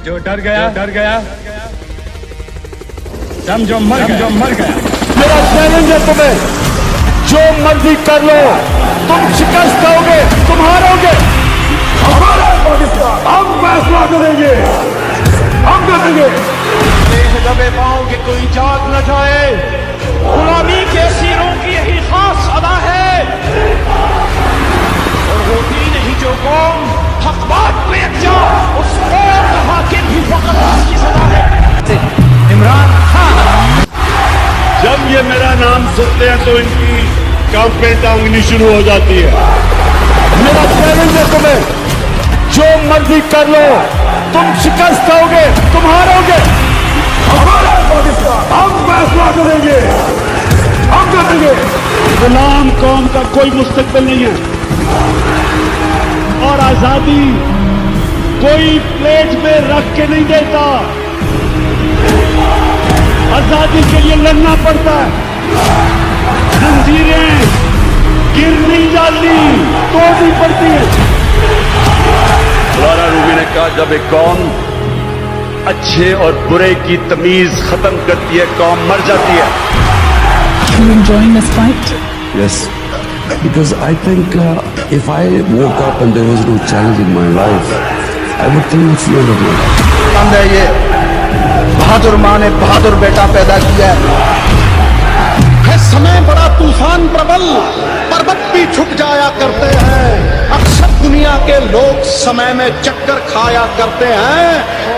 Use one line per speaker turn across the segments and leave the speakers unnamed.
जो डर गया समझो मर गया।
मेरा चैलेंज है तुम्हें, जो मर्जी कर लो, तुम शिकस्त खाओगे, तुम हारोगे। हमारा पाकिस्तान, हम फैसला करेंगे, हम करेंगे।
दबे पाओ कि कोई जाग न जाए, गुलामी के असीरों की यही खास अदा है। और होती नहीं जो कौम हक बात पे यकजा, उस कौम का हाकिम भी फकत उसकी सदा है। इमरान खान।
जब ये मेरा नाम सुनते हैं तो इनकी कांपें टांगनी शुरू हो जाती है। मेरा चैलेंज है तुम्हें, जो मर्जी कर लो, तुम शिकस्त खाओगे, तुम हारोगे। हमारा पाकिस्तान, हम फैसला करेंगे, हम करेंगे। गुलाम कौम का कोई मुस्तकबिल नहीं है, और आजादी कोई प्लेट में रख के नहीं देता। आजादी के लिए लड़ना पड़ता है, जंजीरें गिरनी डालनी तोड़नी पड़ती है। मौलाना रूमी ने कहा, जब एक कौम अच्छे और बुरे की तमीज खत्म करती है, कौम मर जाती है।
You enjoying this fight?
Yes, because I think if I woke up and there was no challenge in my life, I would think it's the end of my life.
ये बहादुर माँ ने बहादुर बेटा पैदा किया है। समय बड़ा तूफान प्रबल, पर्वत भी झुक जाया करते हैं। अक्सर दुनिया के लोग समय में चक्कर खाया करते हैं,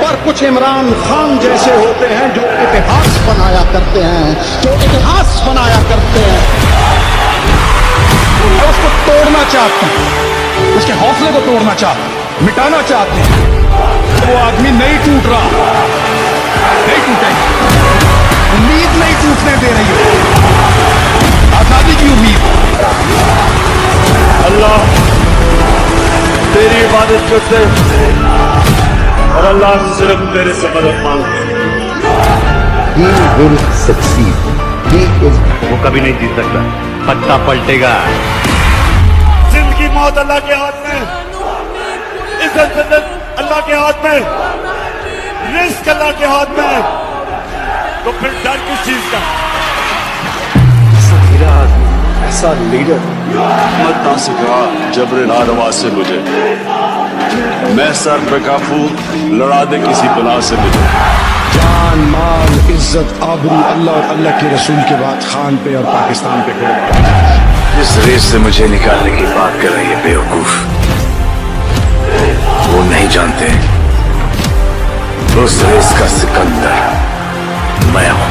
पर कुछ इमरान खान जैसे होते हैं जो इतिहास बनाया करते हैं, और उसको तोड़ना चाहते हैं, उसके हौसले को तोड़ना चाहते हैं, मिटाना चाहते हैं। वो आदमी नहीं टूट रहा, नहीं टूटेगा, उम्मीद नहीं टूटने दे रही है, आजादी की उम्मीद।
अल्लाह तेरी इबादत करते और अल्लाह सिर्फ तेरे से मदद मांगते।
He will succeed. He is.
वो कभी नहीं जीत सकता, पत्ता पलटेगा। जिंदगी मौत अल्लाह के हाथ में, इज्जत जिल्लत अल्लाह के हाथ में, रिस्क अल्लाह के हाथ में, तो फिर डर किस चीज का?
ऐसा लीडर मत ना सिखा जबरे नारवा से मुझे, मैं सर पे काफू लड़ा दे किसी बला से मुझे।
जान, माल, इज्जत, आबरू अल्लाह और अल्लाह के रसूल के बाद खान पे और पाकिस्तान पे कुर्बान।
जिस रेस से मुझे निकालने की बात कर रही है बेवकूफ, वो नहीं जानते उस रेस का सिकंदर मैं हूं।